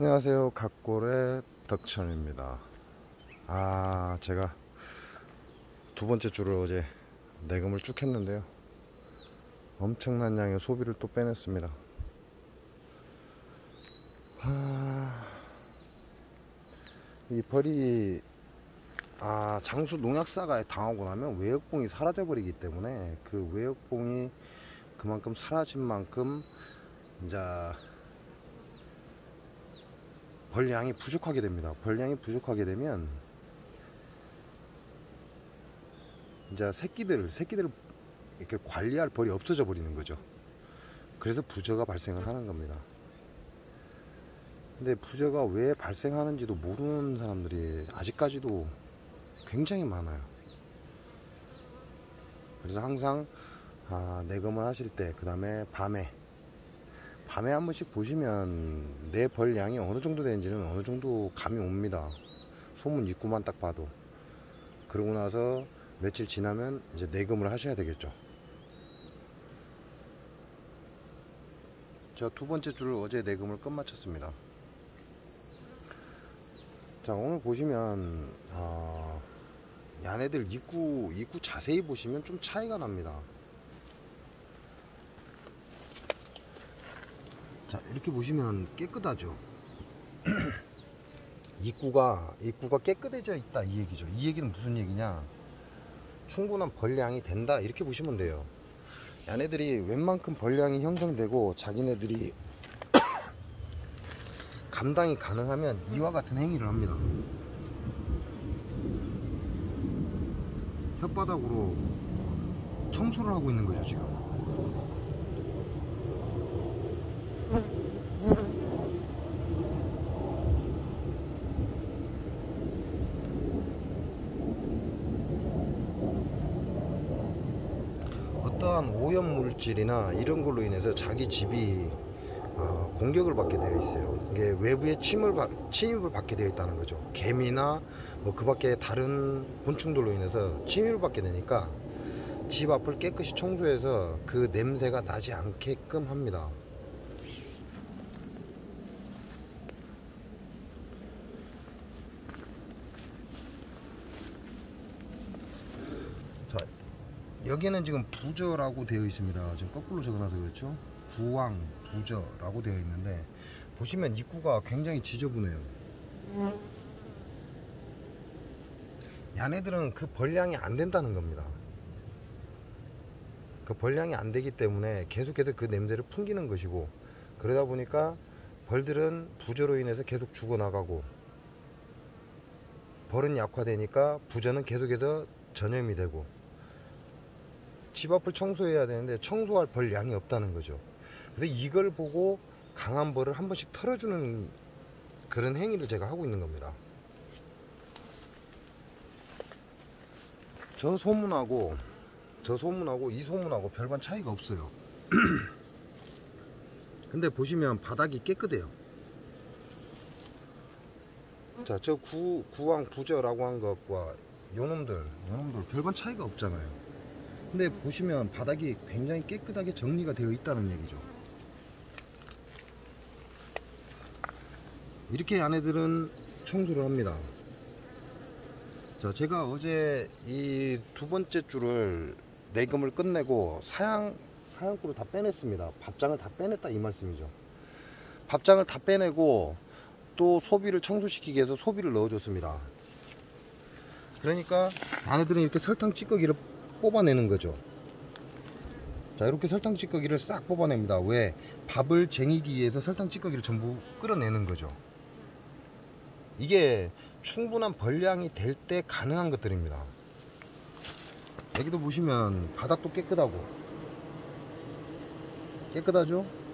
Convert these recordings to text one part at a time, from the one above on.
안녕하세요. 각골의 덕천입니다. 제가 두 번째 줄을 어제 내금을 쭉 했는데요. 엄청난 양의 소비를 또 빼냈습니다. 이 벌이 장수 농약사가 당하고 나면 외역봉이 사라져 버리기 때문에 그 외역봉이 그만큼 사라진 만큼 이제 벌량이 부족하게 됩니다. 벌량이 부족하게 되면 이제 새끼들을 이렇게 관리할 벌이 없어져 버리는 거죠. 그래서 부저가 발생을 하는 겁니다. 근데 부저가 왜 발생하는지도 모르는 사람들이 아직까지도 굉장히 많아요. 그래서 항상 내검을 하실 때, 그 다음에 밤에 한 번씩 보시면 내 벌량이 어느 정도 되는지는 어느 정도 감이 옵니다. 소문 입구만 딱 봐도. 그러고 나서 며칠 지나면 이제 내검을 하셔야 되겠죠. 저 두 번째 줄을 어제 내검을 끝마쳤습니다. 자, 오늘 보시면 얘네들 입구 자세히 보시면 좀 차이가 납니다. 자, 이렇게 보시면 깨끗하죠. 입구가 깨끗해져 있다, 이 얘기죠. 이 얘기는 무슨 얘기냐, 충분한 벌량이 된다, 이렇게 보시면 돼요. 얘네들이 웬만큼 벌량이 형성되고 자기네들이 감당이 가능하면 이와 같은 행위를 합니다. 혓바닥으로 청소를 하고 있는 거죠, 지금. 어떠한 오염물질이나 이런 걸로 인해서 자기 집이 공격을 받게 되어 있어요. 이게 외부의 침입을 받게 되어 있다는 거죠. 개미나 뭐 그 밖에 다른 곤충들로 인해서 침입을 받게 되니까 집 앞을 깨끗이 청소해서 그 냄새가 나지 않게끔 합니다. 자, 여기는 지금 부저라고 되어 있습니다. 지금 거꾸로 적어놔서 그렇죠. 구왕 부저라고 되어 있는데, 보시면 입구가 굉장히 지저분해요. 얘네들은 그 벌량이 안 된다는 겁니다. 그 벌량이 안 되기 때문에 계속해서 그 냄새를 풍기는 것이고, 그러다 보니까 벌들은 부저로 인해서 계속 죽어나가고, 벌은 약화되니까 부저는 계속해서 전염이 되고, 집 앞을 청소해야 되는데 청소할 벌량이 없다는 거죠. 그래서 이걸 보고 강한 벌을 한 번씩 털어주는 그런 행위를 제가 하고 있는 겁니다. 저 소문하고 이 소문하고 별반 차이가 없어요. 근데 보시면 바닥이 깨끗해요. 자, 저 구왕 부저라고 한 것과 요놈들 별반 차이가 없잖아요. 근데 보시면 바닥이 굉장히 깨끗하게 정리가 되어 있다는 얘기죠. 이렇게 얘네들은 청소를 합니다. 자, 제가 어제 이 두 번째 줄을 내금을 끝내고 사양구를 다 빼냈습니다. 밥장을 다 빼냈다, 이 말씀이죠. 밥장을 다 빼내고 또 소비를 청소시키기 위해서 소비를 넣어줬습니다. 그러니까 얘네들은 이렇게 설탕 찌꺼기를 뽑아내는 거죠. 자, 이렇게 설탕 찌꺼기를 싹 뽑아냅니다. 왜? 밥을 쟁이기 위해서 설탕 찌꺼기를 전부 끌어내는 거죠. 이게 충분한 벌량이 될 때 가능한 것들입니다. 여기도 보시면 바닥도 깨끗하죠?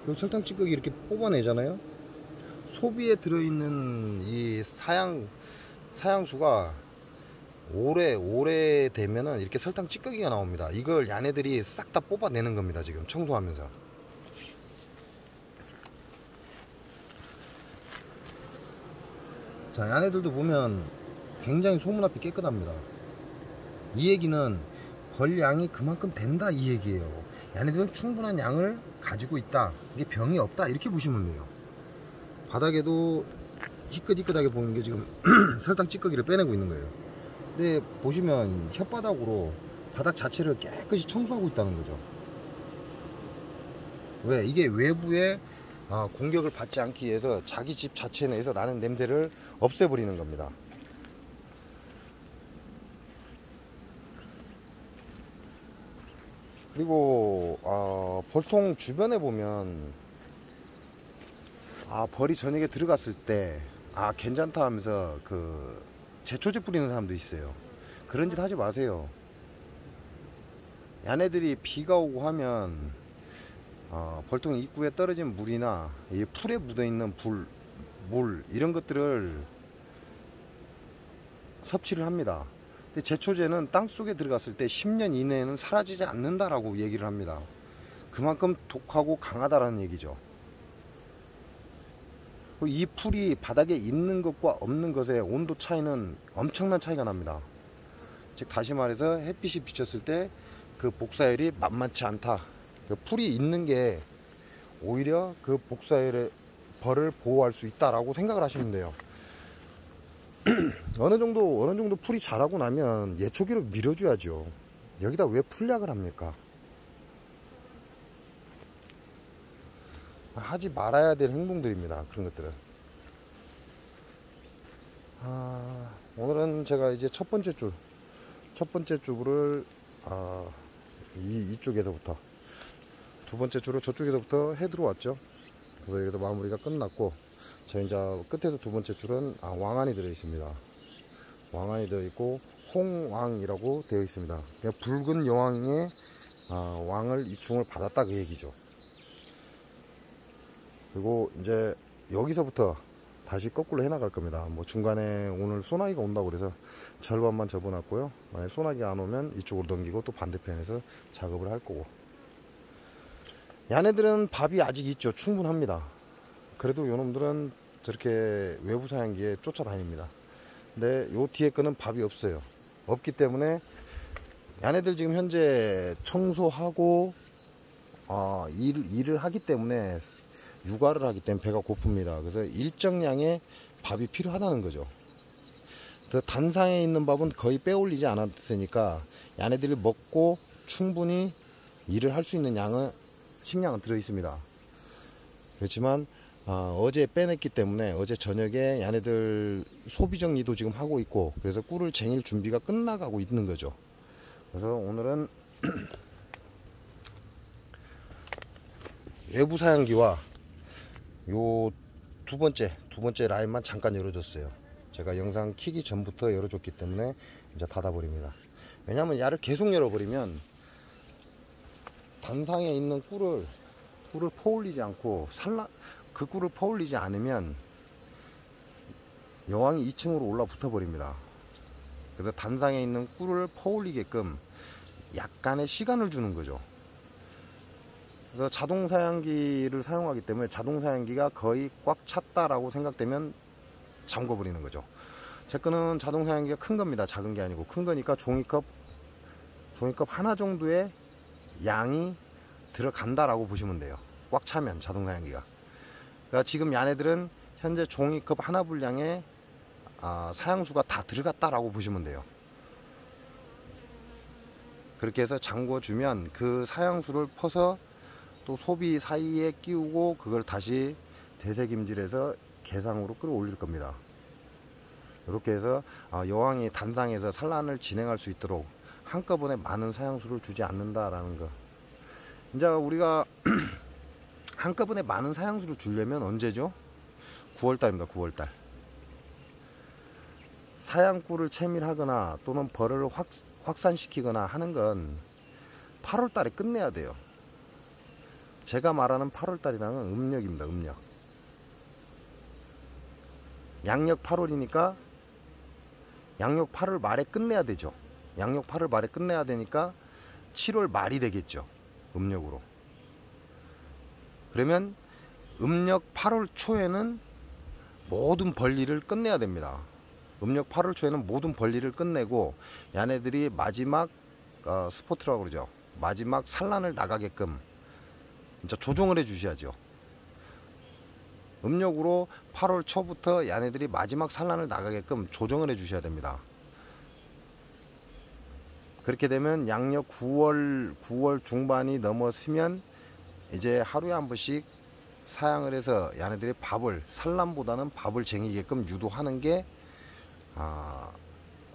그리고 설탕 찌꺼기 이렇게 뽑아내잖아요. 소비에 들어있는 이 사양수가 오래 되면은 이렇게 설탕 찌꺼기가 나옵니다. 이걸 얘네들이 싹 다 뽑아내는 겁니다. 지금 청소하면서. 자, 얘네들도 보면 굉장히 소문 앞이 깨끗합니다. 이 얘기는 벌량이 그만큼 된다, 이 얘기예요. 얘네들은 충분한 양을 가지고 있다, 이게 병이 없다, 이렇게 보시면 돼요. 바닥에도 희끗희끗하게 보이는 게 지금 설탕 찌꺼기를 빼내고 있는 거예요. 근데 보시면 혓바닥으로 바닥 자체를 깨끗이 청소하고 있다는 거죠. 왜? 이게 외부에 공격을 받지 않기 위해서 자기 집 자체 내에서 나는 냄새를 없애버리는 겁니다. 그리고 보통 주변에 보면 벌이 저녁에 들어갔을 때 괜찮다 하면서 그 제초제 뿌리는 사람도 있어요. 그런 짓 하지 마세요. 얘네들이 비가 오고 하면 벌통 입구에 떨어진 물이나 이 풀에 묻어있는 물 이런 것들을 섭취를 합니다. 근데 제초제는 땅속에 들어갔을 때 10년 이내에는 사라지지 않는다라고 얘기를 합니다. 그만큼 독하고 강하다라는 얘기죠. 이 풀이 바닥에 있는 것과 없는 것의 온도 차이는 엄청난 차이가 납니다. 즉 다시 말해서 햇빛이 비쳤을 때 그 복사열이 만만치 않다. 그 풀이 있는 게 오히려 그 복사열의 벌을 보호할 수 있다라고 생각을 하시면 돼요. 어느 정도 풀이 자라고 나면 예초기로 밀어줘야죠. 여기다 왜 풀약을 합니까? 하지 말아야 될 행동들입니다. 그런 것들은. 오늘은 제가 이제 첫 번째 줄을 이쪽에서부터 두 번째 줄을 저쪽에서부터 해 들어왔죠. 그래서 여기서 마무리가 끝났고, 저 이제 끝에서 두 번째 줄은 왕안이 들어 있습니다. 왕안이 들어 있고 홍왕이라고 되어 있습니다. 그러니까 붉은 여왕의 왕을 이충을 받았다 그 얘기죠. 그리고 이제 여기서부터 다시 거꾸로 해 나갈 겁니다. 뭐 중간에 오늘 소나기가 온다고 그래서 절반만 접어놨고요. 만약 소나기 안 오면 이쪽으로 넘기고 또 반대편에서 작업을 할 거고. 얘네들은 밥이 아직 있죠. 충분합니다. 그래도 요놈들은 저렇게 외부 사냥기에 쫓아다닙니다. 근데 요 뒤에 거는 밥이 없어요. 없기 때문에 얘네들 지금 현재 청소하고 일을 하기 때문에, 육아를 하기 때문에 배가 고픕니다. 그래서 일정량의 밥이 필요하다는 거죠. 그 단상에 있는 밥은 거의 빼올리지 않았으니까 얘네들이 먹고 충분히 일을 할 수 있는 식량은 들어 있습니다. 그렇지만 어제 빼냈기 때문에 어제 저녁에 얘네들 소비 정리도 지금 하고 있고, 그래서 꿀을 쟁일 준비가 끝나가고 있는 거죠. 그래서 오늘은 외부 사양기와 요 두 번째 라인만 잠깐 열어줬어요. 제가 영상 키기 전부터 열어줬기 때문에 이제 닫아버립니다. 왜냐면 야를 계속 열어버리면 단상에 있는 꿀을 퍼올리지 않고 그 꿀을 퍼올리지 않으면 여왕이 2층으로 올라 붙어 버립니다. 그래서 단상에 있는 꿀을 퍼올리게끔 약간의 시간을 주는 거죠. 그래서 자동 사양기를 사용하기 때문에 자동 사양기가 거의 꽉 찼다라고 생각되면 잠궈 버리는 거죠. 제 거는 자동 사양기가 큰 겁니다. 작은 게 아니고 큰 거니까 종이컵 하나 정도의 양이 들어간다라고 보시면 돼요. 꽉 차면 자동 사양기가. 그러니까 지금 얘네들은 현재 종이컵 하나 분량의 사양수가 다 들어갔다라고 보시면 돼요. 그렇게 해서 잠궈 주면 그 사양수를 퍼서 또 소비 사이에 끼우고 그걸 다시 되새김질해서 개상으로 끌어올릴 겁니다. 이렇게 해서 여왕이 단상에서 산란을 진행할 수 있도록 한꺼번에 많은 사양수를 주지 않는다라는 거. 이제 우리가 한꺼번에 많은 사양수를 주려면 언제죠? 9월달입니다. 9월달. 사양꿀을 채밀하거나 또는 벌을 확산시키거나 하는 건 8월달에 끝내야 돼요. 제가 말하는 8월달이라는 음력입니다. 음력. 양력 8월이니까 양력 8월 말에 끝내야 되죠. 양력 8월 말에 끝내야 되니까 7월 말이 되겠죠. 음력으로. 그러면 음력 8월 초에는 모든 벌일을 끝내야 됩니다. 음력 8월 초에는 모든 벌일을 끝내고 얘네들이 마지막 스포트라고 그러죠. 마지막 산란을 나가게끔 진짜 조정을 해 주셔야죠. 음력으로 8월 초부터 얘네들이 마지막 산란을 나가게끔 조정을 해 주셔야 됩니다. 그렇게 되면 양력 9월 중반이 넘었으면 이제 하루에 한 번씩 사양을 해서 얘네들이 밥을, 산란보다는 밥을 쟁이게끔 유도하는 게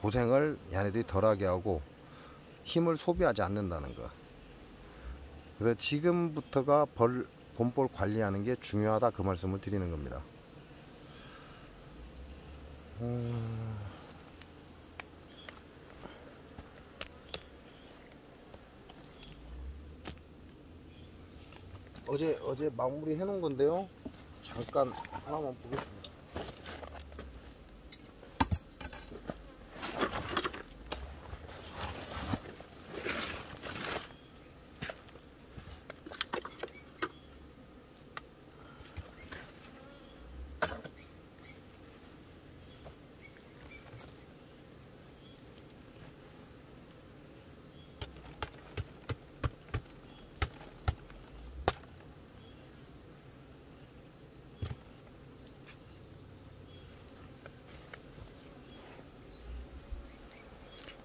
고생을 얘네들이 덜하게 하고 힘을 소비하지 않는다는 거. 그래서 지금부터가 봄볼 관리하는 게 중요하다, 그 말씀을 드리는 겁니다. 어제 마무리 해 놓은 건데요. 잠깐 하나만 보겠습니다.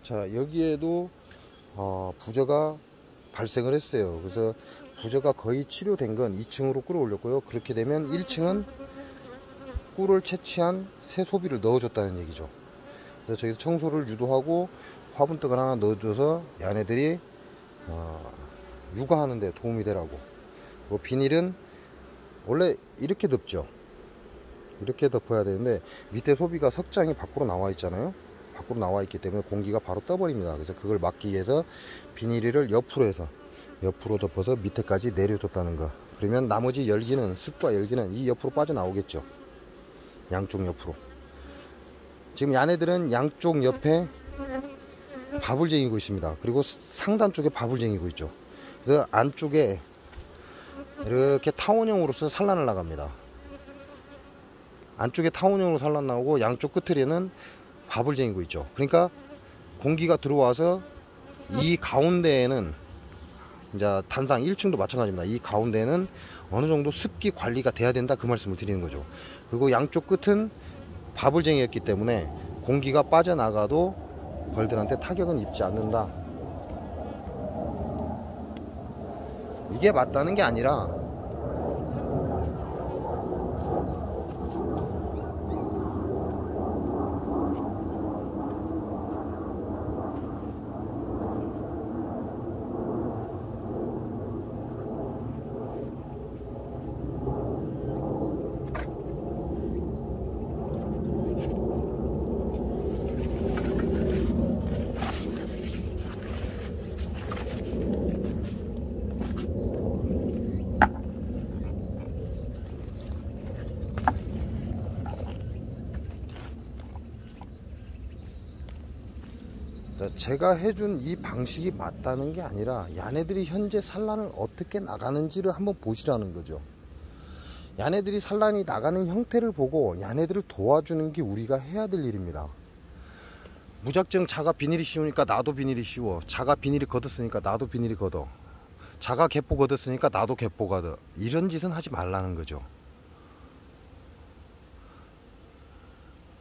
자, 여기에도 부저가 발생을 했어요. 그래서 부저가 거의 치료된 건 2층으로 끌어올렸고요. 그렇게 되면 1층은 꿀을 채취한 새 소비를 넣어줬다는 얘기죠. 그래서 저기서 청소를 유도하고 화분떡을 하나 넣어줘서 얘네들이 육아하는 데 도움이 되라고. 비닐은 원래 이렇게 덮죠. 이렇게 덮어야 되는데 밑에 소비가 석장이 밖으로 나와 있잖아요. 밖으로 나와 있기 때문에 공기가 바로 떠버립니다. 그래서 그걸 막기 위해서 비닐을 옆으로 덮어서 밑에까지 내려줬다는 거. 그러면 나머지 열기는, 습과 열기는 이 옆으로 빠져나오겠죠. 양쪽 옆으로. 지금 얘네들은 양쪽 옆에 밥을 쟁이고 있습니다. 그리고 상단 쪽에 밥을 쟁이고 있죠. 그래서 안쪽에 이렇게 타원형으로서 산란을 나갑니다. 안쪽에 타원형으로 산란 나오고 양쪽 끝에는 밥을 쟁이고 있죠. 그러니까 공기가 들어와서 이 가운데에는 이제 단상 1층도 마찬가지입니다. 이 가운데는 어느 정도 습기 관리가 돼야 된다, 그 말씀을 드리는 거죠. 그리고 양쪽 끝은 밥을 쟁이했기 때문에 공기가 빠져나가도 벌들한테 타격은 입지 않는다. 이게 맞다는 게 아니라 제가 해준 이 방식이 맞다는 게 아니라 얘네들이 현재 산란을 어떻게 나가는지를 한번 보시라는 거죠. 얘네들이 산란이 나가는 형태를 보고 얘네들을 도와주는 게 우리가 해야 될 일입니다. 무작정 자가 비닐이 씌우니까 나도 비닐이 씌워, 자가 비닐이 걷었으니까 나도 비닐이 걷어, 자가 개포 걷었으니까 나도 개포 걷어, 이런 짓은 하지 말라는 거죠.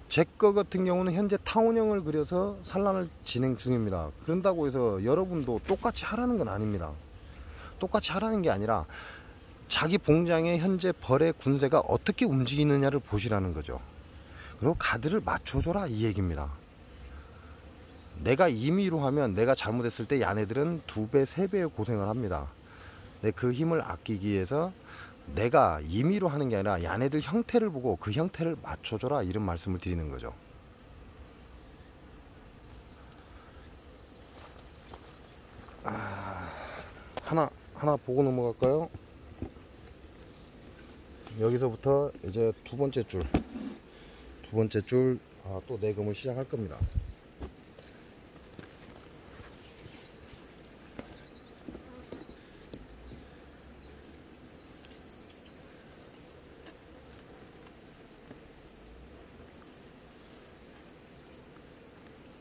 제 거 같은 경우는 현재 타원형을 그려서 산란을 진행 중입니다. 그런다고 해서 여러분도 똑같이 하라는 건 아닙니다. 똑같이 하라는 게 아니라 자기 봉장에 현재 벌의 군세가 어떻게 움직이느냐를 보시라는 거죠. 그리고 가드를 맞춰줘라, 이 얘기입니다. 내가 임의로 하면, 내가 잘못했을 때 얘네들은 2배, 3배의 고생을 합니다. 그 힘을 아끼기 위해서 내가 임의로 하는 게 아니라 얘네들 형태를 보고 그 형태를 맞춰줘라, 이런 말씀을 드리는 거죠. 하나 보고 넘어갈까요? 여기서부터 이제 두 번째 줄 또 내금을 시작할 겁니다.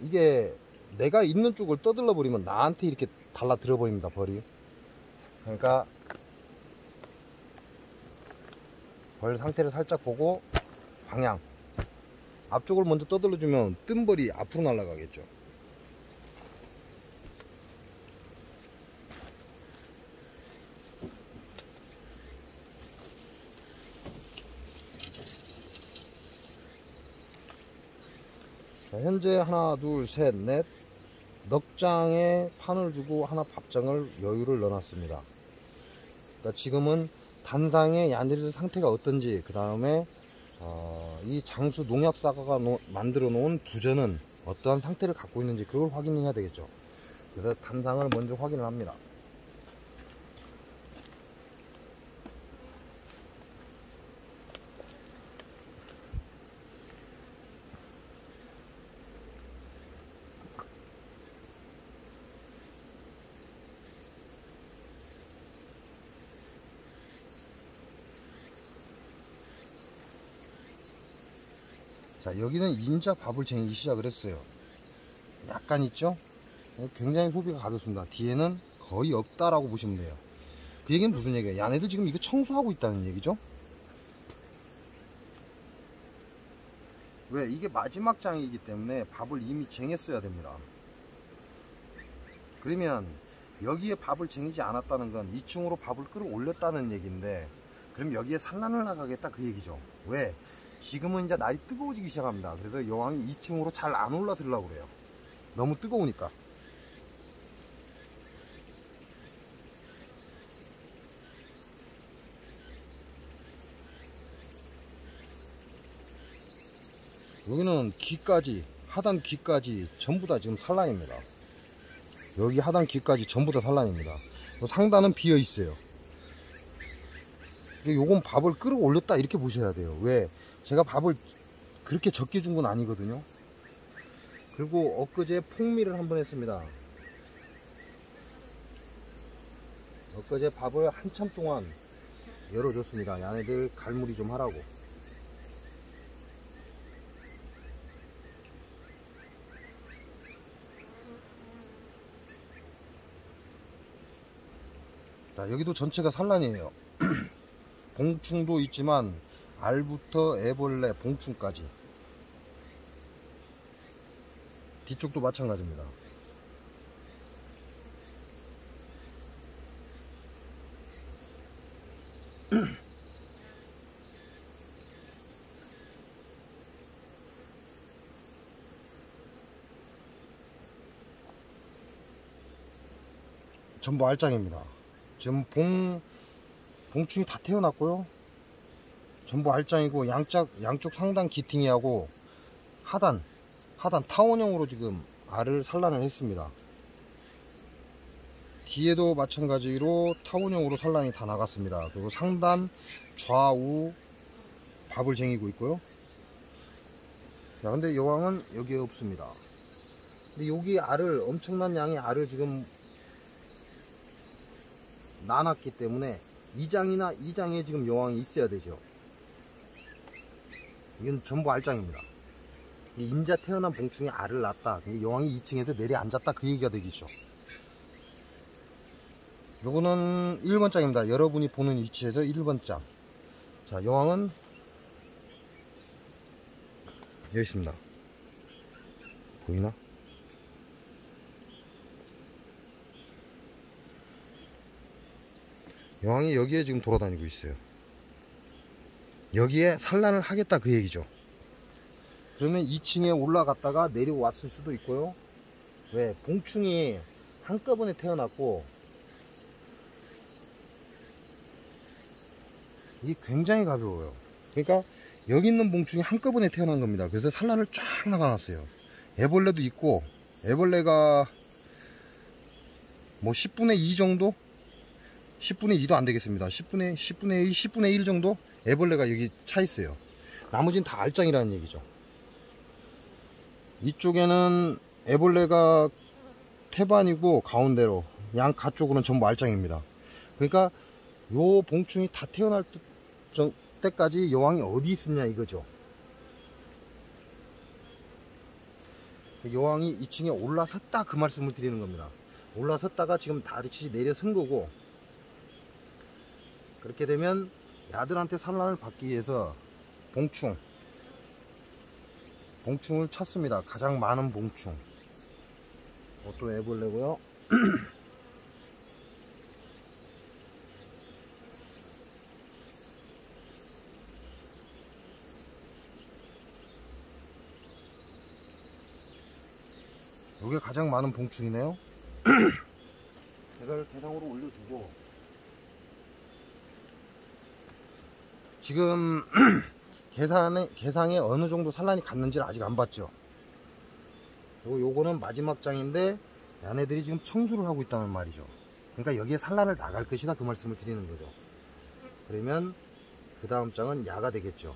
이게 내가 있는 쪽을 떠들러 버리면 나한테 이렇게 달라 들어 버립니다, 벌이. 그러니까 벌 상태를 살짝 보고 방향 앞쪽을 먼저 떠들어 주면 뜬 벌이 앞으로 날아가겠죠. 자, 현재 하나 둘 셋 넷 넉 장의 판을 주고 하나 밥장을 여유를 넣어놨습니다. 그러니까 지금은 단상의 야네들 상태가 어떤지, 그 다음에 이 장수 농약사가가 만들어 놓은 부전은 어떠한 상태를 갖고 있는지 그걸 확인해야 되겠죠. 그래서 단상을 먼저 확인을 합니다. 자, 여기는 인자 밥을 쟁이기 시작을 했어요. 약간 있죠? 굉장히 소비가 가볍습니다. 뒤에는 거의 없다라고 보시면 돼요. 그 얘기는 무슨 얘기예요? 야네들 지금 이거 청소하고 있다는 얘기죠? 왜? 이게 마지막 장이기 때문에 밥을 이미 쟁였어야 됩니다. 그러면 여기에 밥을 쟁이지 않았다는 건 2층으로 밥을 끌어올렸다는 얘기인데, 그럼 여기에 산란을 나가겠다 그 얘기죠. 왜? 지금은 이제 날이 뜨거워지기 시작합니다. 그래서 여왕이 2층으로 잘 안 올라서려고 그래요. 너무 뜨거우니까. 여기는 귀까지, 하단 귀까지 전부 다 지금 산란입니다. 여기 하단 귀까지 전부 다 산란입니다. 상단은 비어 있어요. 요건 밥을 끌어올렸다 이렇게 보셔야 돼요. 왜? 제가 밥을 그렇게 적게 준 건 아니거든요. 그리고 엊그제 폭미를 한번 했습니다. 엊그제 밥을 한참 동안 열어줬습니다. 야네들 갈무리 좀 하라고. 자, 여기도 전체가 산란이에요. 봉충도 있지만 알부터 애벌레, 봉충까지. 뒤쪽도 마찬가지입니다. 전부 알짱입니다. 지금 봉충이 다 태어났고요. 전부 알짱이고 양쪽 상단 기팅이하고 하단 타원형으로 지금 알을 산란을 했습니다. 뒤에도 마찬가지로 타원형으로 산란이 다 나갔습니다. 그리고 상단 좌우 밥을 쟁이고 있고요. 자, 근데 여왕은 여기에 없습니다. 근데 여기 알을, 엄청난 양의 알을 지금 나눴기 때문에 2장에 지금 여왕이 있어야 되죠. 이건 전부 알짱입니다. 임자 태어난 봉충이 알을 낳았다. 여왕이 2층에서 내려앉았다 그 얘기가 되겠죠. 요거는 1번 장입니다. 여러분이 보는 위치에서 1번 장. 자, 여왕은 여기 있습니다. 보이나? 여왕이 여기에 지금 돌아다니고 있어요. 여기에 산란을 하겠다 그 얘기죠. 그러면 2층에 올라갔다가 내려왔을 수도 있고요. 왜? 봉충이 한꺼번에 태어났고 이게 굉장히 가벼워요. 그러니까 여기 있는 봉충이 한꺼번에 태어난 겁니다. 그래서 산란을 쫙 나가놨어요. 애벌레도 있고, 애벌레가 뭐 10분의 2 정도? 10분의 2도 안 되겠습니다. 10분의 2, 10분의 1 정도 애벌레가 여기 차 있어요. 나머지는 다 알짱이라는 얘기죠. 이쪽에는 애벌레가 태반이고 가운데로 양가쪽으로는 전부 알짱입니다. 그러니까 요 봉충이 다 태어날 때까지 여왕이 어디 있었냐 이거죠. 여왕이 2층에 올라섰다 그 말씀을 드리는 겁니다. 올라섰다가 지금 다리치 내려선 거고, 그렇게 되면 야들한테 산란을 받기 위해서 봉충을 찾습니다. 가장 많은 봉충. 또 애벌레고요. 이게 가장 많은 봉충이네요. 이걸 개상으로 올려주고, 지금 개상에 어느 정도 산란이 갔는지를 아직 안 봤죠. 그리고 요거는 마지막 장인데 얘네들이 지금 청소를 하고 있다는 말이죠. 그러니까 여기에 산란을 나갈 것이다, 그 말씀을 드리는 거죠. 그러면 그 다음 장은 야가 되겠죠.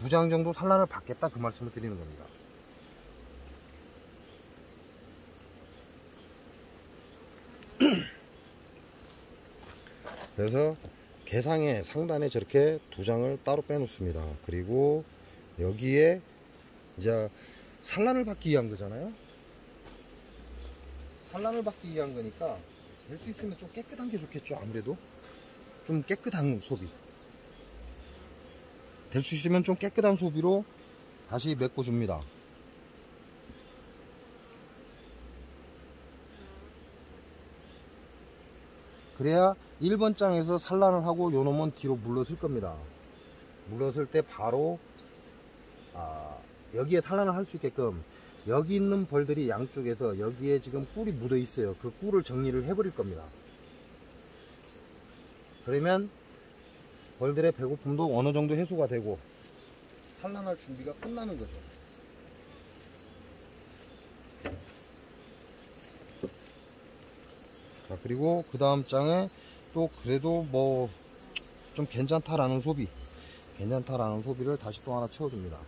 2장 정도 산란을 받겠다, 그 말씀을 드리는 겁니다. 그래서 개상에 상단에 저렇게 2장을 따로 빼놓습니다. 그리고 여기에 이제 산란을 받기 위한 거잖아요. 산란을 받기 위한 거니까 될 수 있으면 좀 깨끗한 게 좋겠죠. 아무래도 좀 깨끗한 소비, 될 수 있으면 좀 깨끗한 소비로 다시 메꿔줍니다. 그래야 1번 장에서 산란을 하고 요놈은 뒤로 물러설 겁니다. 물러설 때 바로 여기에 산란을 할 수 있게끔 여기 있는 벌들이 양쪽에서 여기에 지금 꿀이 묻어 있어요. 그 꿀을 정리를 해버릴 겁니다. 그러면 벌들의 배고픔도 어느 정도 해소가 되고 산란할 준비가 끝나는 거죠. 자, 그리고 그 다음 장에 또 그래도 뭐 좀 괜찮다라는 소비를 다시 또 하나 채워줍니다.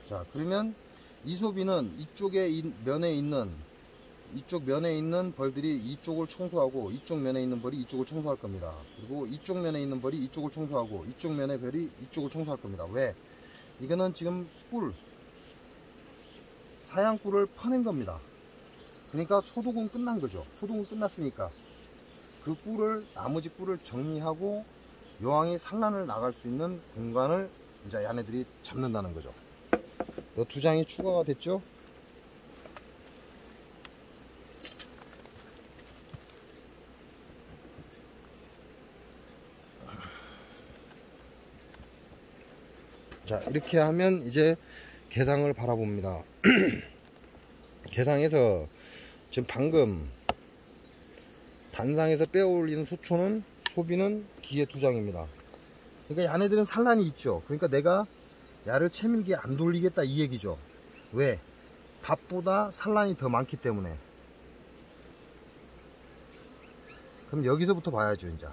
자, 그러면 이 소비는 이쪽 면에 있는 벌들이 이쪽을 청소하고 이쪽 면에 있는 벌이 이쪽을 청소할 겁니다. 그리고 이쪽 면에 있는 벌이 이쪽을 청소하고 이쪽 면의 벌이 이쪽을 청소할 겁니다. 왜? 이거는 지금 사양 꿀을 퍼낸 겁니다. 그러니까 소독은 끝난 거죠. 소독은 끝났으니까 그 나머지 꿀을 정리하고 여왕이 산란을 나갈 수 있는 공간을 이제 얘네들이 잡는다는 거죠. 이 2장이 추가가 됐죠. 자, 이렇게 하면 이제 개상을 바라봅니다. 개상에서 지금 방금 단상에서 빼올린 소비는 뒤에 2장입니다. 그러니까 얘네들은 산란이 있죠. 그러니까 내가 야를 채밀기에 안 돌리겠다, 이 얘기죠. 왜? 밥보다 산란이 더 많기 때문에. 그럼 여기서부터 봐야죠. 이제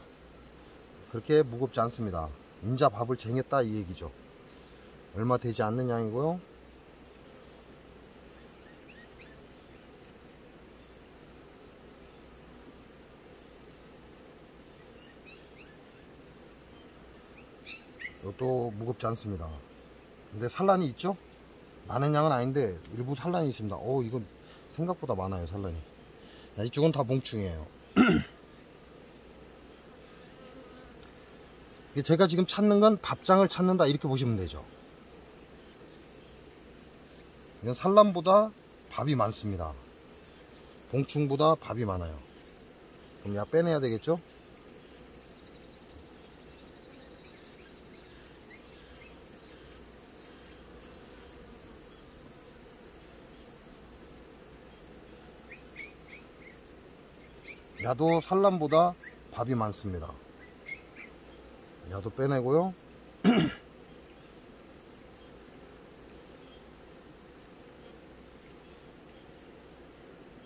그렇게 무겁지 않습니다. 인자 밥을 쟁였다, 이 얘기죠. 얼마 되지 않는 양이고요. 이것도 무겁지 않습니다. 근데 산란이 있죠? 많은 양은 아닌데 일부 산란이 있습니다. 이건 생각보다 많아요, 산란이. 이쪽은 다 봉충이에요. 제가 지금 찾는 건 밥장을 찾는다, 이렇게 보시면 되죠. 이건 산란보다 밥이 많습니다. 봉충보다 밥이 많아요. 그럼 야 빼내야 되겠죠? 야도 산란보다 밥이 많습니다. 야도 빼내고요.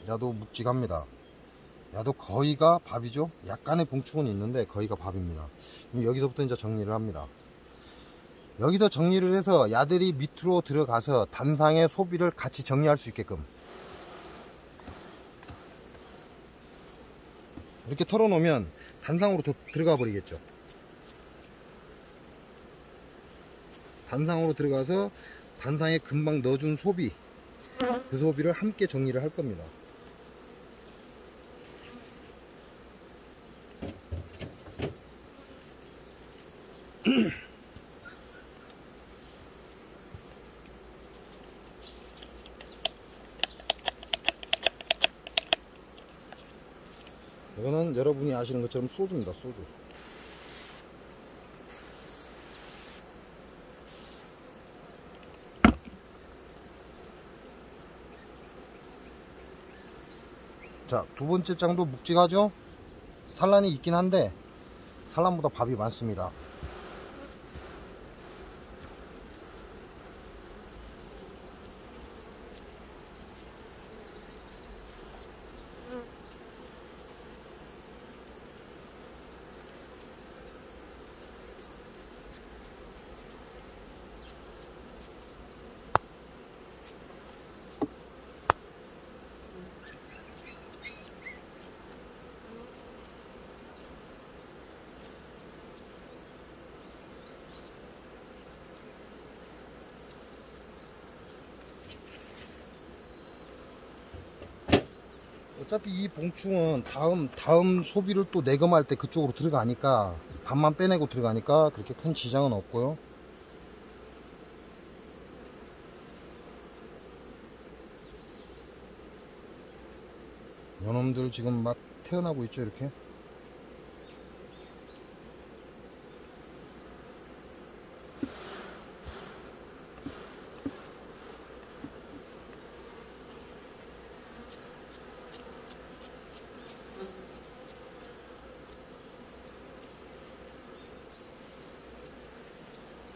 야도 묵직합니다. 야도 거의가 밥이죠. 약간의 봉충은 있는데 거의가 밥입니다. 그럼 여기서부터 이제 정리를 합니다. 여기서 정리를 해서 야들이 밑으로 들어가서 단상의 소비를 같이 정리할 수 있게끔 이렇게 털어놓으면 단상으로 더 들어가 버리겠죠. 단상으로 들어가서 단상에 금방 넣어준 소비, 그 소비를 함께 정리를 할 겁니다. 이거는 여러분이 아시는 것처럼 소주입니다. 소주. 자, 두 번째 장도 묵직하죠? 산란이 있긴 한데 산란보다 밥이 많습니다. 어차피 이 봉충은 다음 소비를 또 내검할 때 그쪽으로 들어가니까, 밥만 빼내고 들어가니까 그렇게 큰 지장은 없고요. 요놈들 지금 막 태어나고 있죠, 이렇게.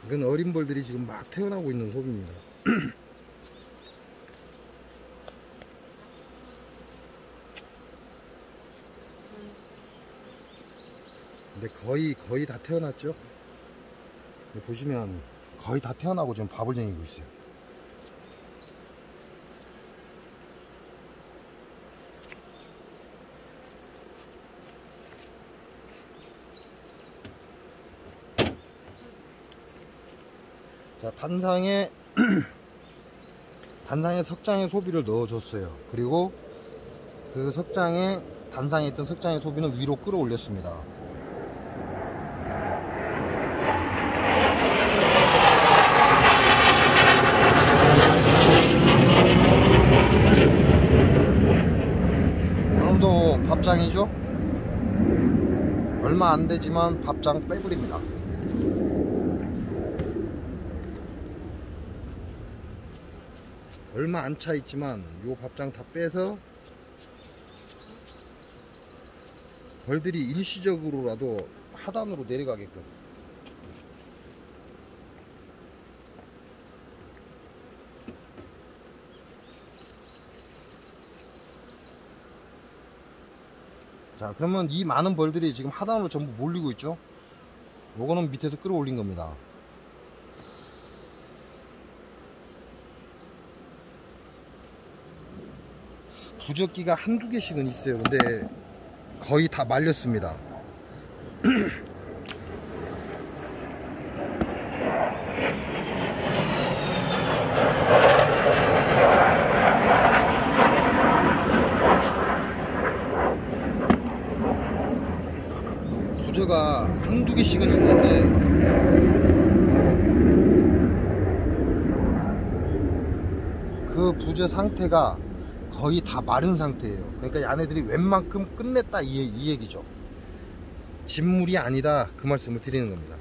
이건 어린 벌들이 지금 막 태어나고 있는 소비입니다. 근데 거의 다 태어났죠. 보시면 거의 다 태어나고 지금 밥을 쟁이고 있어요. 자, 단상에 석장의 소비를 넣어줬어요. 그리고 그 단상에 있던 석장의 소비는 위로 끌어올렸습니다. 이놈도 밥장이죠. 얼마 안 되지만 밥장 빼버립니다. 얼마 안 차 있지만 요 밥장 다 빼서 벌들이 일시적으로라도 하단으로 내려가게끔. 자, 그러면 이 많은 벌들이 지금 하단으로 전부 몰리고 있죠. 요거는 밑에서 끌어올린 겁니다. 부적기가 한두 개씩은 있어요. 근데 거의 다 말렸습니다. 부저가 한두 개씩은 있는데 그 부저 상태가 거의 다 마른 상태예요. 그러니까 얘네들이 웬만큼 끝냈다 이 얘기죠. 진물이 아니다, 그 말씀을 드리는 겁니다.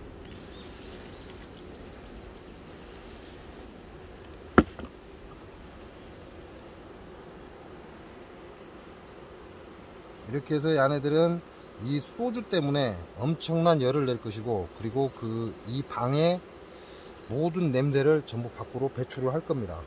이렇게 해서 얘네들은 이 소주 때문에 엄청난 열을 낼 것이고, 그리고 이 방의 모든 냄새를 전부 밖으로 배출을 할 겁니다.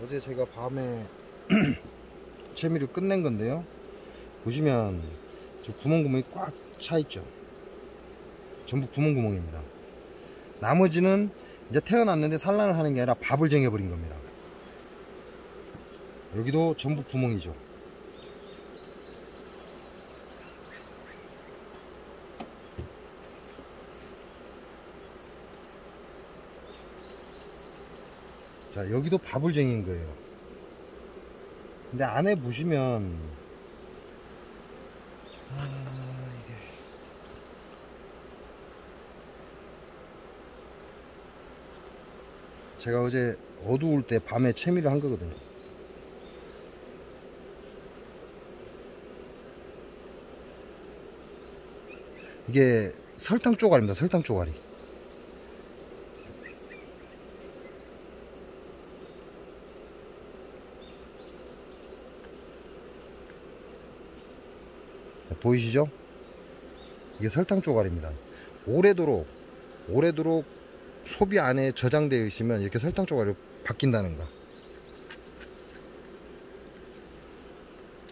어제 제가 밤에 채미를 끝낸 건데요. 보시면 저 구멍구멍이 꽉 차 있죠. 전부 구멍구멍입니다. 나머지는 이제 태어났는데 산란을 하는 게 아니라 밥을 쟁여버린 겁니다. 여기도 전부 구멍이죠. 자, 여기도 밥을 쟁인 거예요. 근데 안에 보시면 이게 제가 어제 어두울 때 밤에 채미를 한 거거든요. 이게 설탕 쪼가리입니다. 설탕 쪼가리. 보이시죠? 이게 설탕 쪼가리입니다. 오래도록 소비 안에 저장되어 있으면 이렇게 설탕 쪼가리로 바뀐다는 거.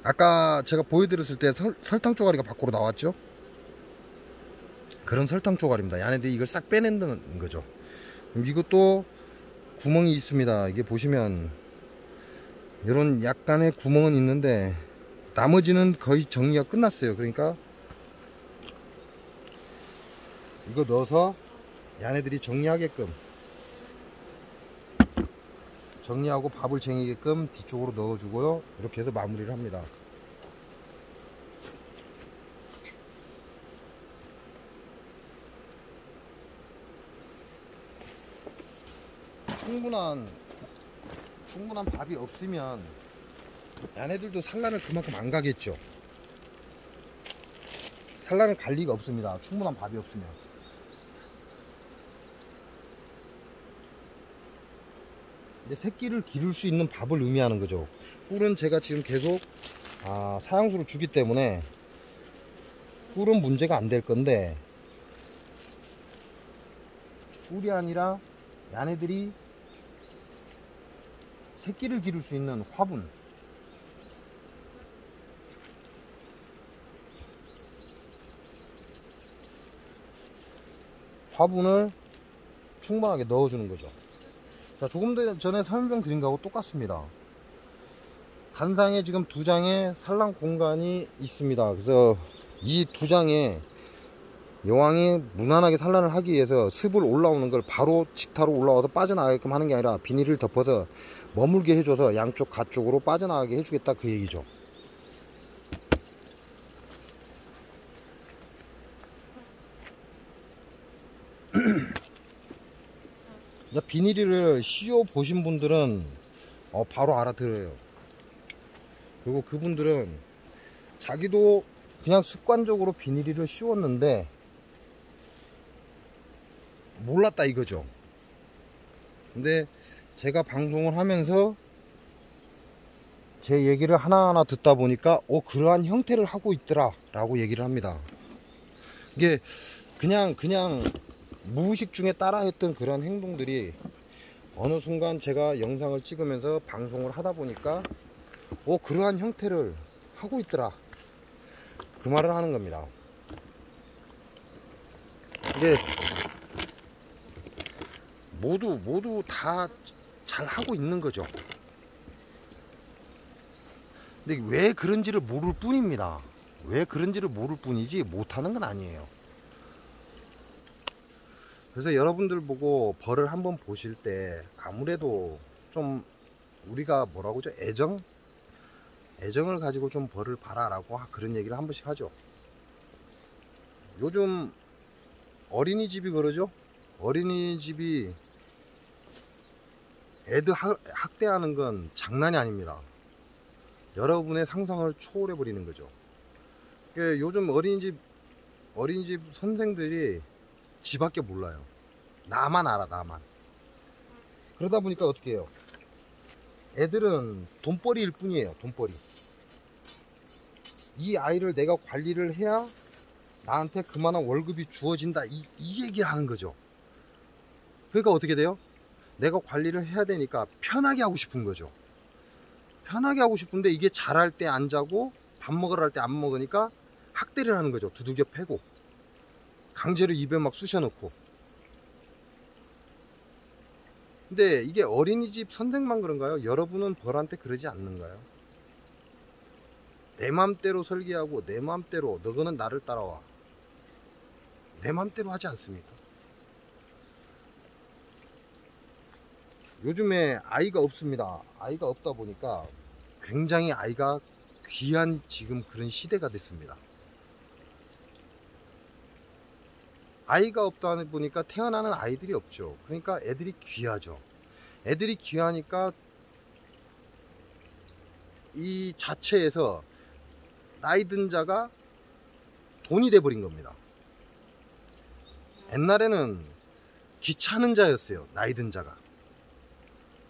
아까 제가 보여드렸을 때 설탕 쪼가리가 밖으로 나왔죠? 그런 설탕 쪼가리입니다. 얘네들이 이걸 싹 빼낸다는 거죠. 이것도 구멍이 있습니다. 이게 보시면 이런 약간의 구멍은 있는데 나머지는 거의 정리가 끝났어요. 그러니까 이거 넣어서 얘네들이 정리하게끔, 정리하고 밥을 쟁이게끔 뒤쪽으로 넣어주고요. 이렇게 해서 마무리를 합니다. 충분한 밥이 없으면 얘네들도 산란을 그만큼 안 가겠죠. 산란을 갈 리가 없습니다. 충분한 밥이 없으면. 근데 새끼를 기를 수 있는 밥을 의미하는 거죠. 꿀은 제가 지금 계속 사양수를 주기 때문에 꿀은 문제가 안 될 건데, 꿀이 아니라 얘네들이 새끼를 기를 수 있는 화분을 충분하게 넣어주는 거죠. 자, 조금 전에 설명드린 거하고 똑같습니다. 단상에 지금 2장의 산란 공간이 있습니다. 그래서 이 2장에 여왕이 무난하게 산란을 하기 위해서 습을 올라오는 걸 바로 직타로 올라와서 빠져나가게끔 하는 게 아니라 비닐을 덮어서 머물게 해줘서 양쪽 가쪽으로 빠져나가게 해주겠다, 그 얘기죠. 비닐을 씌워 보신 분들은 바로 알아들어요. 그리고 그분들은 자기도 그냥 습관적으로 비닐을 씌웠는데 몰랐다 이거죠. 근데 제가 방송을 하면서 제 얘기를 하나하나 듣다 보니까 그러한 형태를 하고 있더라 라고 얘기를 합니다. 이게 그냥 무의식 중에 따라 했던 그런 행동들이 어느 순간 제가 영상을 찍으면서 방송을 하다 보니까 그러한 형태를 하고 있더라, 그 말을 하는 겁니다. 이게 모두 다 잘 하고 있는 거죠. 근데 왜 그런지를 모를 뿐입니다. 왜 그런지를 모를 뿐이지 못하는 건 아니에요. 그래서 여러분들 보고 벌을 한번 보실 때 아무래도 좀 우리가 뭐라고 하죠? 애정을 가지고 좀 벌을 봐라 라고 그런 얘기를 한 번씩 하죠. 요즘 어린이집이 그러죠. 어린이집이 애들 학대하는 건 장난이 아닙니다. 여러분의 상상을 초월해 버리는 거죠. 요즘 어린이집 선생들이 지밖에 몰라요. 나만 알아, 나만. 그러다 보니까 어떻게 해요? 애들은 돈벌이일 뿐이에요. 돈벌이. 이 아이를 내가 관리를 해야 나한테 그만한 월급이 주어진다, 이 얘기 하는 거죠. 그러니까 어떻게 돼요? 내가 관리를 해야 되니까 편하게 하고 싶은 거죠. 편하게 하고 싶은데 이게 잘할 때 안 자고 밥 먹으러 할 때 안 먹으니까 학대를 하는 거죠. 두들겨 패고 강제로 입에 막 쑤셔 넣고. 근데 이게 어린이집 선생만 그런가요? 여러분은 벌한테 그러지 않는가요? 내 맘대로 설계하고 내 맘대로 너거는 나를 따라와, 내 맘대로 하지 않습니까? 요즘에 아이가 없습니다. 아이가 없다 보니까 굉장히 아이가 귀한 지금 그런 시대가 됐습니다. 아이가 없다 보니까 태어나는 아이들이 없죠. 그러니까 애들이 귀하죠. 애들이 귀하니까 이 자체에서 나이 든 자가 돈이 돼버린 겁니다. 옛날에는 귀찮은 자였어요. 나이 든 자가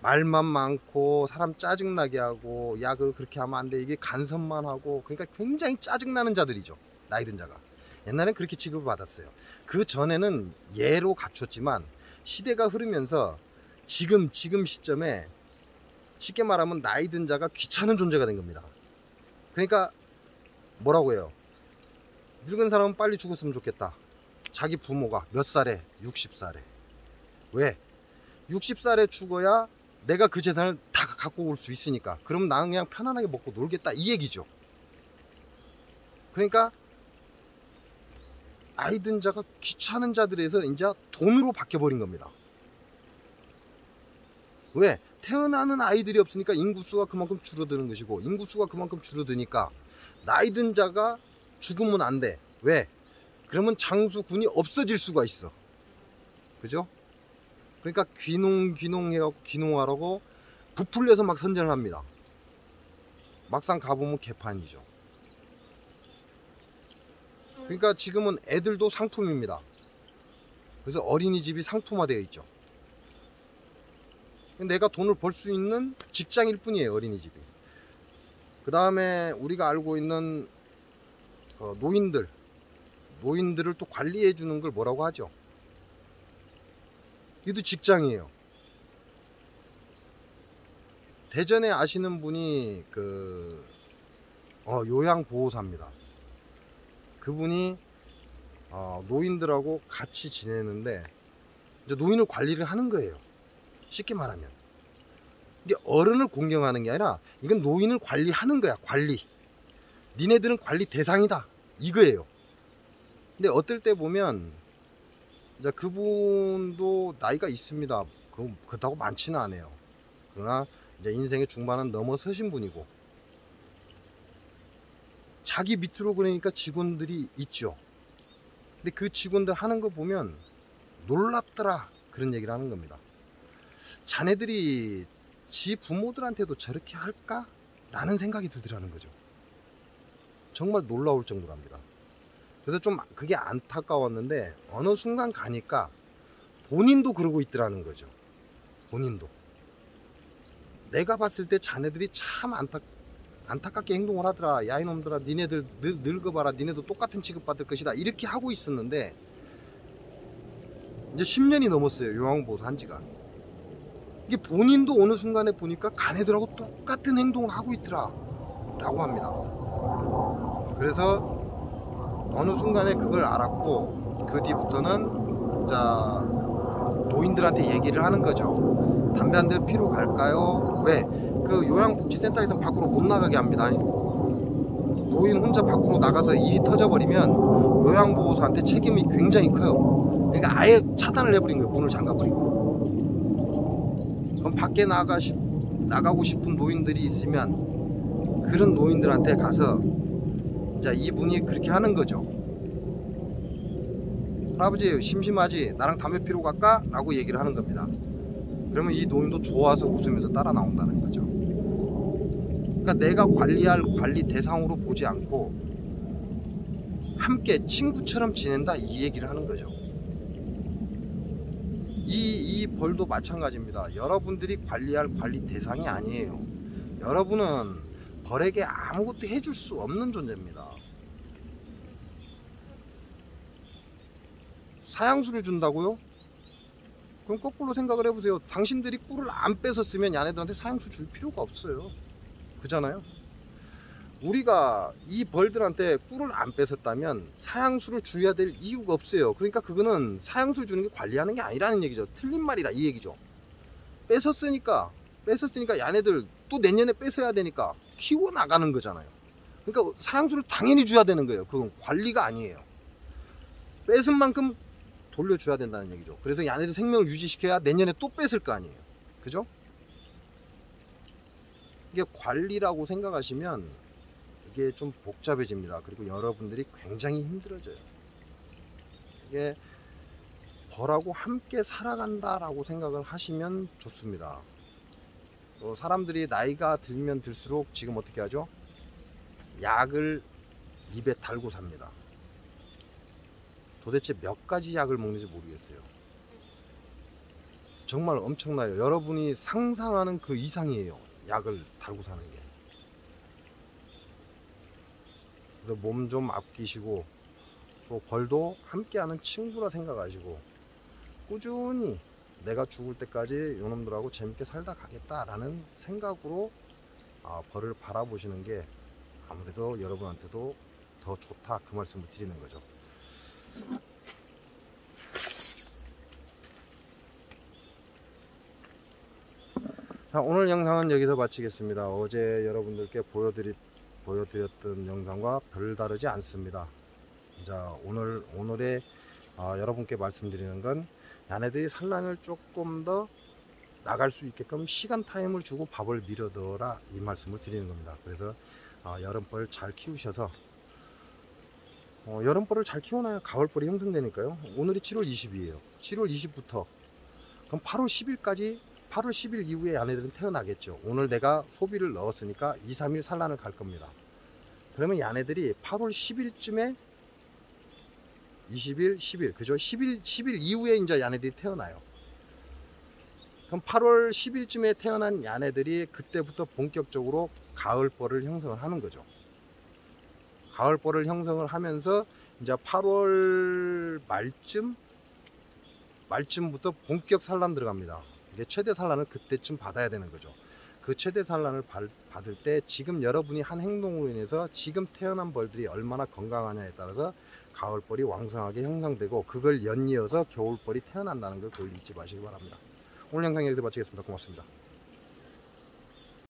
말만 많고 사람 짜증나게 하고, 야 그렇게 하면 안 돼, 이게 간섭만 하고, 그러니까 굉장히 짜증나는 자들이죠. 나이 든 자가 옛날엔 그렇게 취급을 받았어요. 그 전에는 예로 갖췄지만 시대가 흐르면서 지금 시점에 쉽게 말하면 나이 든 자가 귀찮은 존재가 된 겁니다. 그러니까 뭐라고 해요? 늙은 사람은 빨리 죽었으면 좋겠다. 자기 부모가 몇 살에? 60살에. 왜? 60살에 죽어야 내가 그 재산을 다 갖고 올 수 있으니까. 그럼 나는 그냥 편안하게 먹고 놀겠다, 이 얘기죠. 그러니까 나이 든 자가 귀찮은 자들에서 이제 돈으로 바뀌어버린 겁니다. 왜? 태어나는 아이들이 없으니까 인구수가 그만큼 줄어드는 것이고, 인구수가 그만큼 줄어드니까 나이 든 자가 죽으면 안 돼. 왜? 그러면 장수군이 없어질 수가 있어. 그죠? 그러니까 귀농해갖고 귀농하라고 부풀려서 막 선전을 합니다. 막상 가보면 개판이죠. 그러니까 지금은 애들도 상품입니다. 그래서 어린이집이 상품화되어 있죠. 내가 돈을 벌 수 있는 직장일 뿐이에요, 어린이집이. 그 다음에 우리가 알고 있는 노인들을 또 관리해 주는 걸 뭐라고 하죠? 이것도 직장이에요. 대전에 아시는 분이 요양보호사입니다. 그분이 노인들하고 같이 지내는데 이제 노인을 관리를 하는 거예요. 쉽게 말하면 이게 어른을 공경하는 게 아니라 이건 노인을 관리하는 거야. 관리. 니네들은 관리 대상이다, 이거예요. 근데 어떨 때 보면 이제 그분도 나이가 있습니다. 그렇다고 많지는 않아요. 그러나 이제 인생의 중반은 넘어서신 분이고, 자기 밑으로 그러니까 직원들이 있죠. 근데 그 직원들 하는 거 보면 놀랍더라, 그런 얘기를 하는 겁니다. 자네들이 지 부모들한테도 저렇게 할까? 라는 생각이 들더라는 거죠. 정말 놀라울 정도로 합니다. 그래서 좀 그게 안타까웠는데 어느 순간 가니까 본인도 그러고 있더라는 거죠. 본인도. 내가 봤을 때 자네들이 참 안타깝게 행동을 하더라. 야 이놈들아, 니네들 늙어봐라. 니네도 똑같은 취급받을 것이다. 이렇게 하고 있었는데 이제 10년이 넘었어요, 요양보호사 한 지가. 이게 본인도 어느 순간에 보니까 가네들하고 똑같은 행동을 하고 있더라 라고 합니다. 그래서 어느 순간에 그걸 알았고, 그 뒤부터는 자 노인들한테 얘기를 하는 거죠. 담배 한 대 피러 갈까요? 왜? 그 요양복지센터에서는 밖으로 못 나가게 합니다. 노인 혼자 밖으로 나가서 일이 터져버리면 요양보호사한테 책임이 굉장히 커요. 그러니까 아예 차단을 해버린 거예요. 문을 잠가버리고. 그럼 밖에 나가고 싶은 노인들이 있으면 그런 노인들한테 가서 자 이분이 그렇게 하는 거죠. 할아버지 심심하지? 나랑 담배 피러 갈까? 라고 얘기를 하는 겁니다. 그러면 이 노인도 좋아서 웃으면서 따라 나온다는 거죠. 그러니까 내가 관리할 관리 대상으로 보지 않고 함께 친구처럼 지낸다, 이 얘기를 하는 거죠. 이 벌도 마찬가지입니다. 여러분들이 관리할 관리 대상이 아니에요. 여러분은 벌에게 아무것도 해줄 수 없는 존재입니다. 사양수를 준다고요? 그럼 거꾸로 생각을 해보세요. 당신들이 꿀을 안 뺏었으면 얘네들한테 사양수 줄 필요가 없어요. 그잖아요. 우리가 이 벌들한테 꿀을 안 뺏었다면 사양수를 줘야 될 이유가 없어요. 그러니까 그거는 사양수를 주는 게 관리하는 게 아니라는 얘기죠. 틀린 말이다 이 얘기죠. 뺏었으니까 얘네들 또 내년에 뺏어야 되니까 키워나가는 거잖아요. 그러니까 사양수를 당연히 줘야 되는 거예요. 그건 관리가 아니에요. 뺏은 만큼 돌려줘야 된다는 얘기죠. 그래서 얘네들 생명을 유지시켜야 내년에 또 뺏을 거 아니에요. 그죠? 이게 관리라고 생각하시면 이게 좀 복잡해집니다. 그리고 여러분들이 굉장히 힘들어져요. 이게 벌하고 함께 살아간다라고 생각을 하시면 좋습니다. 사람들이 나이가 들면 들수록 지금 어떻게 하죠? 약을 입에 달고 삽니다. 도대체 몇 가지 약을 먹는지 모르겠어요. 정말 엄청나요. 여러분이 상상하는 그 이상이에요. 약을 달고 사는 게. 그래서 몸 좀 아끼시고 또 벌도 함께하는 친구라 생각하시고 꾸준히 내가 죽을 때까지 요놈들하고 재밌게 살다 가겠다라는 생각으로 벌을 바라보시는 게 아무래도 여러분한테도 더 좋다 그 말씀을 드리는 거죠. 자, 오늘 영상은 여기서 마치겠습니다. 어제 여러분들께 보여드렸던 영상과 별다르지 않습니다. 자, 오늘의 여러분께 말씀드리는 건 얘네들이 산란을 조금 더 나갈 수 있게끔 시간 타임을 주고 밥을 밀어넣어라 이 말씀을 드리는 겁니다. 그래서 여름벌 잘 키우셔서 여름벌을 잘 키워놔야 가을벌이 형성되니까요. 오늘이 7월 20일이에요. 7월 20부터 그럼 8월 10일까지 8월 10일 이후에 얘네들은 태어나겠죠. 오늘 내가 소비를 넣었으니까 2, 3일 산란을 갈 겁니다. 그러면 얘네들이 8월 10일쯤에 20일, 10일, 그죠? 10일 이후에 이제 얘네들이 태어나요. 그럼 8월 10일쯤에 태어난 얘네들이 그때부터 본격적으로 가을벌을 형성을 하는 거죠. 가을벌을 형성을 하면서 이제 8월 말쯤부터 본격 산란 들어갑니다. 이게 최대 산란을 그때쯤 받아야 되는 거죠. 그 최대 산란을 받을 때 지금 여러분이 한 행동으로 인해서 지금 태어난 벌들이 얼마나 건강하냐에 따라서 가을벌이 왕성하게 형성되고 그걸 연이어서 겨울벌이 태어난다는 걸 그걸 잊지 마시기 바랍니다. 오늘 영상 여기서 마치겠습니다. 고맙습니다.